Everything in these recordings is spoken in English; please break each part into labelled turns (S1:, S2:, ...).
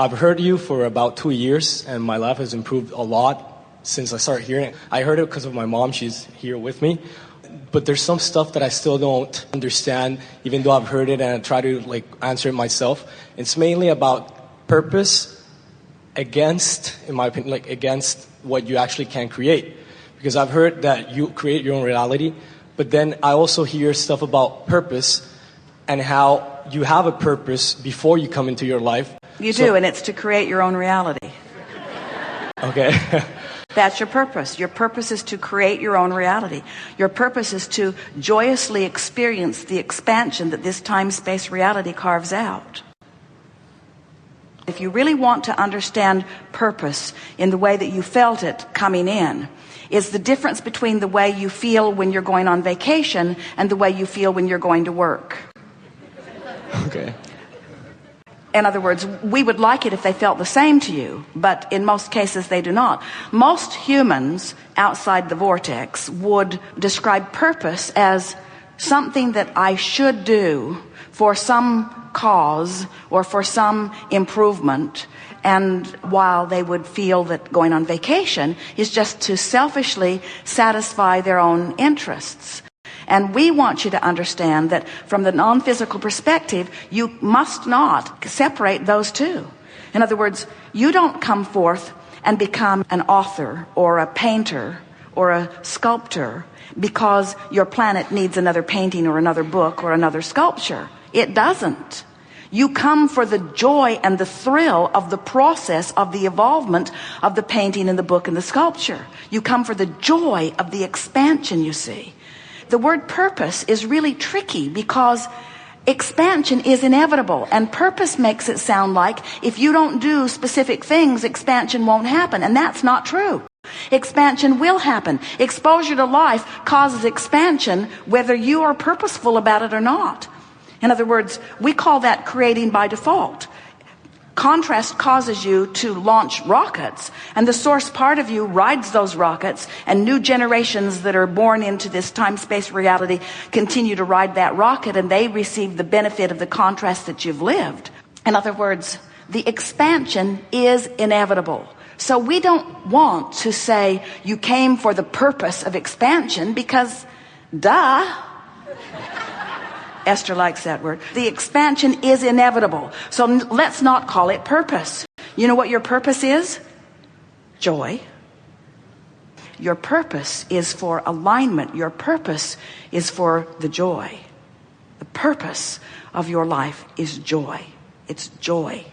S1: I've heard you for about 2 years, and my life has improved a lot since I started hearing it. I heard it because of my mom. She's here with me. But there's some stuff that I still don't understand, even though I've heard it and I try to answer it myself. It's mainly about purpose against, in my opinion, against what you actually can create. Because I've heard that you create your own reality, but then I also hear stuff about purpose and how you have a purpose before you come into your life.
S2: You do, and it's to create your own reality.
S1: Okay.
S2: That's your purpose. Your purpose is to create your own reality. Your purpose is to joyously experience the expansion that this time-space reality carves out. If you really want to understand purpose in the way that you felt it coming in, is the difference between the way you feel when you're going on vacation and the way you feel when you're going to work.
S1: Okay.
S2: In other words, we would like it if they felt the same to you, but in most cases they do not. Most humans outside the vortex would describe purpose as something that I should do for some cause or for some improvement, and while they would feel that going on vacation is just to selfishly satisfy their own interests. And we want you to understand that from the non-physical perspective, you must not separate those two. In other words, you don't come forth and become an author or a painter or a sculptor because your planet needs another painting or another book or another sculpture. It doesn't. You come for the joy and the thrill of the process of the evolvement of the painting and the book and the sculpture. You come for the joy of the expansion, you see. The word purpose is really tricky because expansion is inevitable, and purpose makes it sound like if you don't do specific things, expansion won't happen, and that's not true. Expansion will happen. Exposure to life causes expansion whether you are purposeful about it or not. In other words, we call that creating by default. Contrast causes you to launch rockets, and the source part of you rides those rockets, and new generations that are born into this time-space reality continue to ride that rocket, and they receive the benefit of the contrast that you've lived. In other words, the expansion is inevitable. So we don't want to say you came for the purpose of expansion because, duh. Esther likes that word. The expansion is inevitable. So let's not call it purpose. You know what your purpose is? Joy. Your purpose is for alignment. Your purpose is for the joy. The purpose of your life is joy. It's joy.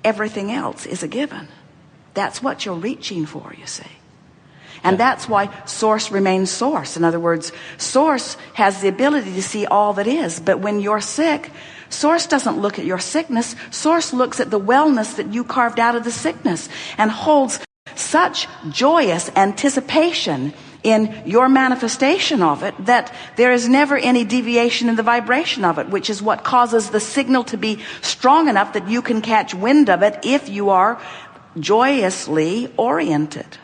S2: Everything else is a given. That's what you're reaching for, you see. And that's why source remains source. In other words, source has the ability to see all that is. But when you're sick, source doesn't look at your sickness. Source looks at the wellness that you carved out of the sickness and holds such joyous anticipation in your manifestation of it that there is never any deviation in the vibration of it, which is what causes the signal to be strong enough that you can catch wind of it if you are joyously oriented.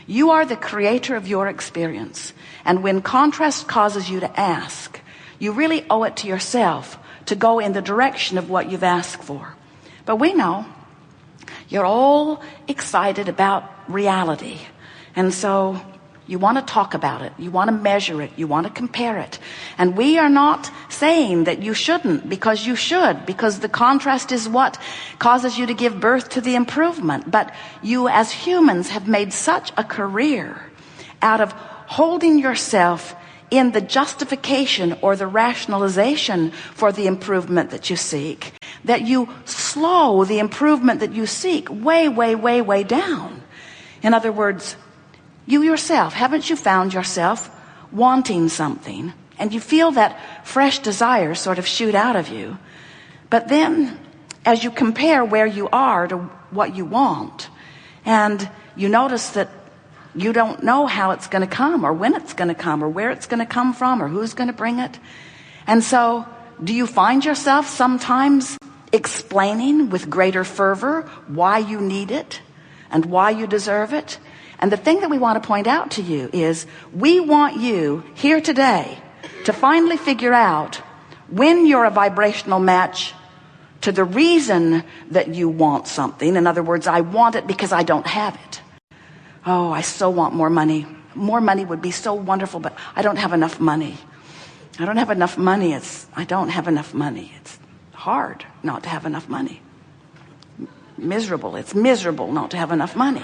S2: You are the creator of your experience. And when contrast causes you to ask, you really owe it to yourself to go in the direction of what you've asked for. But we know you're all excited about reality. And so you want to talk about it. You want to measure it. You want to compare it. And we are not saying that you shouldn't, because you should, because the contrast is what causes you to give birth to the improvement. But you as humans have made such a career out of holding yourself in the justification or the rationalization for the improvement that you seek, that you slow the improvement that you seek way, way, way, way down. In other words, you yourself, haven't you found yourself wanting something, and you feel that fresh desire sort of shoot out of you? But then, as you compare where you are to what you want, and you notice that you don't know how it's going to come, or when it's going to come, or where it's going to come from, or who's going to bring it. And so, do you find yourself sometimes explaining with greater fervor why you need it and why you deserve it? And the thing that we want to point out to you is we want you here today to finally figure out When you're a vibrational match to the reason that you want something, in other words, I want it because I don't have it. Oh, I so want more money. More money would be so wonderful, but I don't have enough money. I don't have enough money. I don't have enough money. It's hard not to have enough money. Miserable. It's miserable not to have enough money.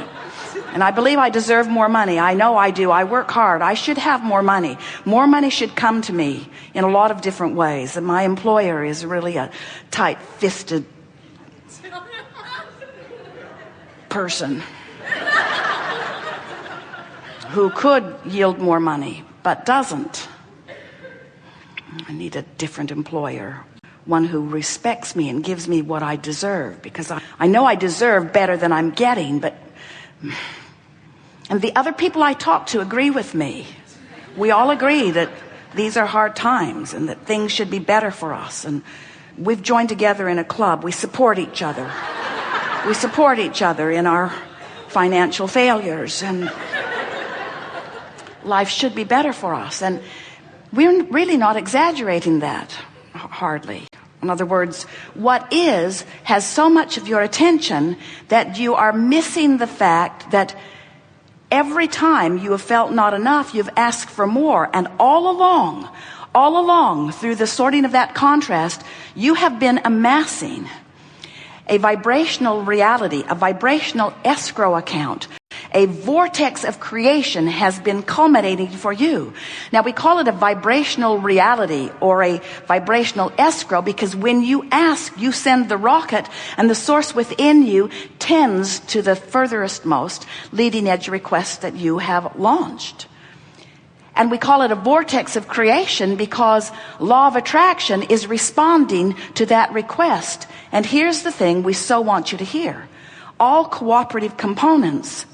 S2: And I believe I deserve more money. I know I do. I work hard. I should have more money. More money should come to me in a lot of different ways. And my employer is really a tight-fisted person who could yield more money, but doesn't. I need a different employer. One who respects me and gives me what I deserve, because I know I deserve better than I'm getting, and the other people I talk to agree with me. We all agree that these are hard times and that things should be better for us, and we've joined together in a club. We support each other. We support each other in our financial failures, and life should be better for us. And we're really not exaggerating that, hardly. In other words, what is has so much of your attention that you are missing the fact that every time you have felt not enough, you've asked for more. And all along through the sorting of that contrast, you have been amassing a vibrational reality, a vibrational escrow account. A vortex of creation has been culminating for you. Now, we call it a vibrational reality or a vibrational escrow because when you ask, you send the rocket, and the source within you tends to the furthest most leading edge request that you have launched. And we call it a vortex of creation because law of attraction is responding to that request. And here's the thing we so want you to hear. All cooperative components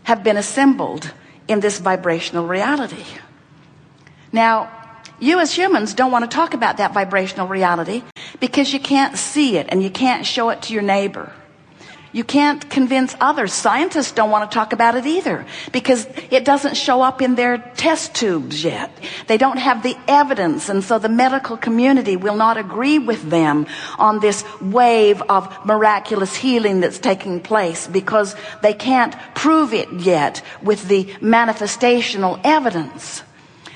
S2: have been assembled in this vibrational reality. Now, you as humans don't want to talk about that vibrational reality because you can't see it and you can't show it to your neighbor. You can't convince others. Scientists don't want to talk about it either because it doesn't show up in their test tubes yet. They don't have the evidence, and so the medical community will not agree with them on this wave of miraculous healing that's taking place because they can't prove it yet with the manifestational evidence.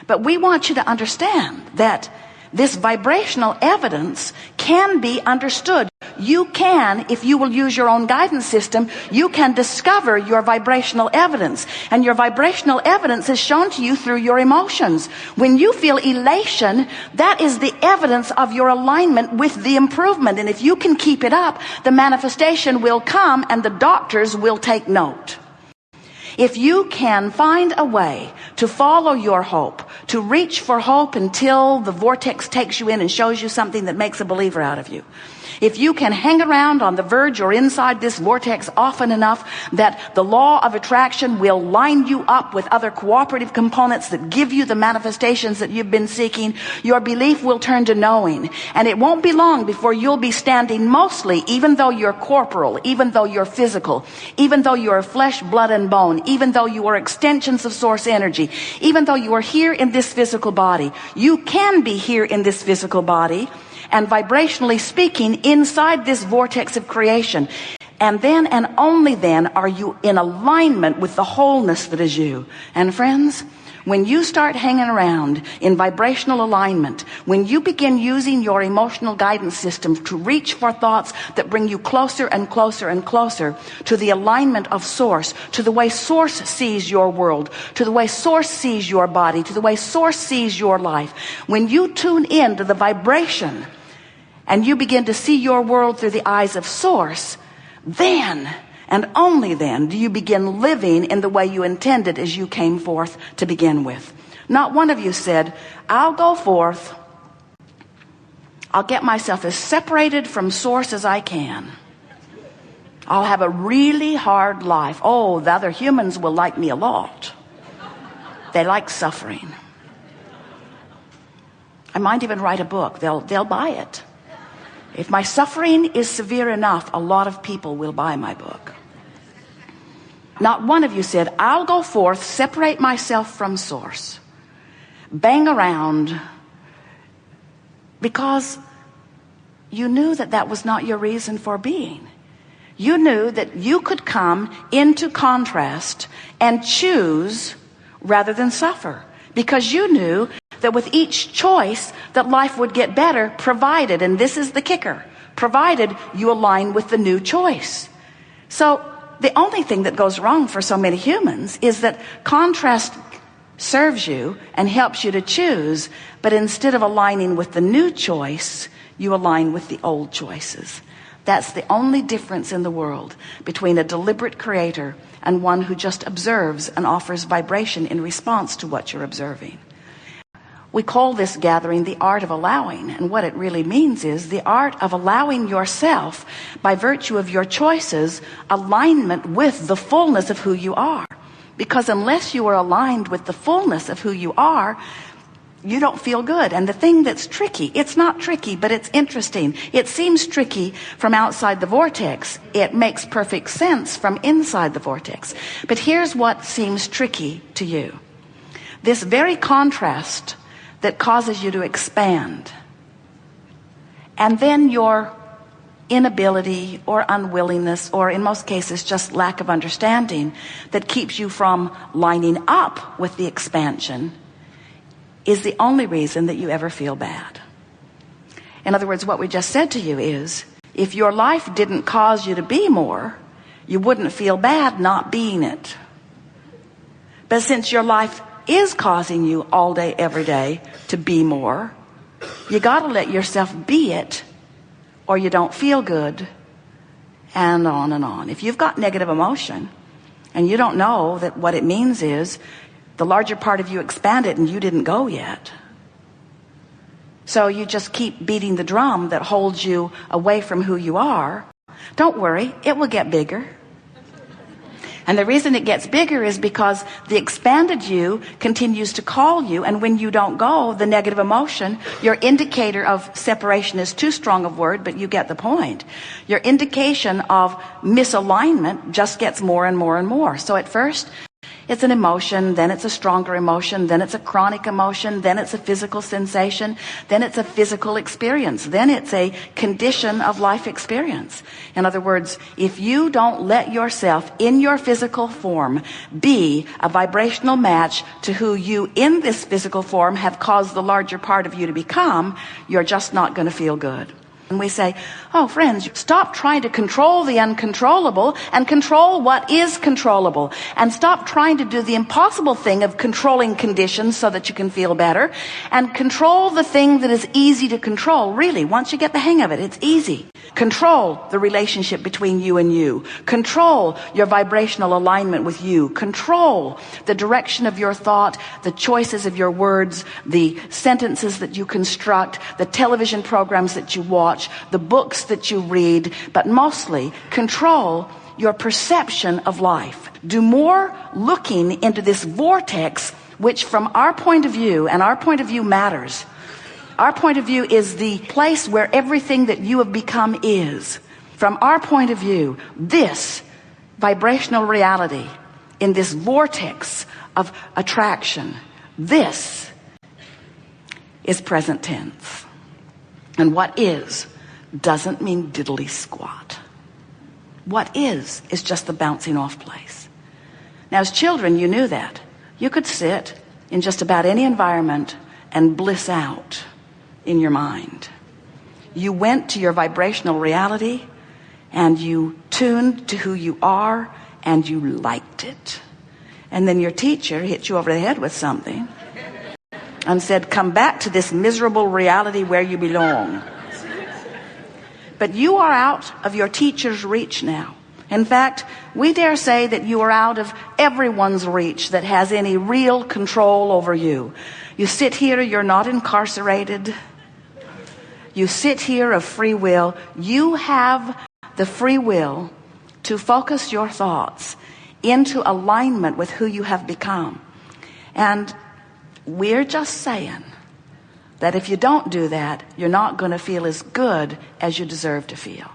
S2: But we want you to understand that this vibrational evidence can be understood. You can, if you will use your own guidance system, you can discover your vibrational evidence. And your vibrational evidence is shown to you through your emotions. When you feel elation, that is the evidence of your alignment with the improvement. And if you can keep it up, the manifestation will come and the doctors will take note. If you can find a way to follow your hope, to reach for hope until the vortex takes you in and shows you something that makes a believer out of you. If you can hang around on the verge or inside this vortex often enough that the law of attraction will line you up with other cooperative components that give you the manifestations that you've been seeking, your belief will turn to knowing. And it won't be long before you'll be standing mostly, even though you're corporal, even though you're physical, even though you are flesh, blood, and bone, even though you are extensions of source energy, even though you are here in this physical body, you can be here in this physical body and vibrationally speaking inside this vortex of creation. And then and only then are you in alignment with the wholeness that is you. And friends, when you start hanging around in vibrational alignment, when you begin using your emotional guidance system to reach for thoughts that bring you closer and closer and closer to the alignment of source, to the way source sees your world, to the way source sees your body, to the way source sees your life, when you tune in to the vibration and you begin to see your world through the eyes of source, then and only then do you begin living in the way you intended as you came forth to begin with. Not one of you said, I'll go forth, I'll get myself as separated from source as I can. I'll have a really hard life. Oh, the other humans will like me a lot. They like suffering. I might even write a book. They'll buy it. If my suffering is severe enough, a lot of people will buy my book. Not one of you said, I'll go forth, separate myself from source, bang around Because you knew that that was not your reason for being. You knew that you could come into contrast and choose rather than suffer. Because you knew that with each choice that life would get better, provided, and this is the kicker, provided you align with the new choice. So the only thing that goes wrong for so many humans is that contrast serves you and helps you to choose, but instead of aligning with the new choice, you align with the old choices. That's the only difference in the world between a deliberate creator and one who just observes and offers vibration in response to what you're observing. We call this gathering the art of allowing, and what it really means is the art of allowing yourself, by virtue of your choices, alignment with the fullness of who you are. Because unless you are aligned with the fullness of who you are, you don't feel good. And the thing that's tricky, it's not tricky, but it's interesting. It seems tricky from outside the vortex. It makes perfect sense from inside the vortex. But here's what seems tricky to you. This very contrast that causes you to expand, and then your inability or unwillingness, or in most cases just lack of understanding, that keeps you from lining up with the expansion, is the only reason that you ever feel bad. In other words, what we just said to you is, if your life didn't cause you to be more, you wouldn't feel bad not being it. But since your life is causing you all day, every day to be more, you got to let yourself be it, or you don't feel good, and on and on. If you've got negative emotion and you don't know that what it means is the larger part of you expanded and you didn't go yet, so you just keep beating the drum that holds you away from who you are, don't worry, it will get bigger. And the reason it gets bigger is because the expanded you continues to call you, and when you don't go, the negative emotion, your indicator of separation is too strong a word, but you get the point. Your indication of misalignment just gets more and more and more. So at first, it's an emotion, then it's a stronger emotion, then it's a chronic emotion, then it's a physical sensation, then it's a physical experience, then it's a condition of life experience. In other words, if you don't let yourself in your physical form be a vibrational match to who you in this physical form have caused the larger part of you to become, you're just not going to feel good. And we say, oh, friends, stop trying to control the uncontrollable and control what is controllable. And stop trying to do the impossible thing of controlling conditions so that you can feel better. And control the thing that is easy to control. Really, once you get the hang of it, it's easy. Control the relationship between you and you. Control your vibrational alignment with you. Control the direction of your thought, the choices of your words, the sentences that you construct, the television programs that you watch, the books that you read, but mostly control your perception of life. Do more looking into this vortex, which from our point of view, and our point of view matters, our point of view is the place where everything that you have become is. From our point of view, this vibrational reality in this vortex of attraction, this is present tense. And what is doesn't mean diddly squat. What is just the bouncing off place. Now, as children, you knew that. You could sit in just about any environment and bliss out in your mind. You went to your vibrational reality and you tuned to who you are and you liked it. And then your teacher hit you over the head with something and said, come back to this miserable reality where you belong. But you are out of your teacher's reach now. In fact, we dare say that you are out of everyone's reach that has any real control over you. You sit here, you're not incarcerated. You sit here of free will. You have the free will to focus your thoughts into alignment with who you have become. And we're just saying that if you don't do that, you're not going to feel as good as you deserve to feel.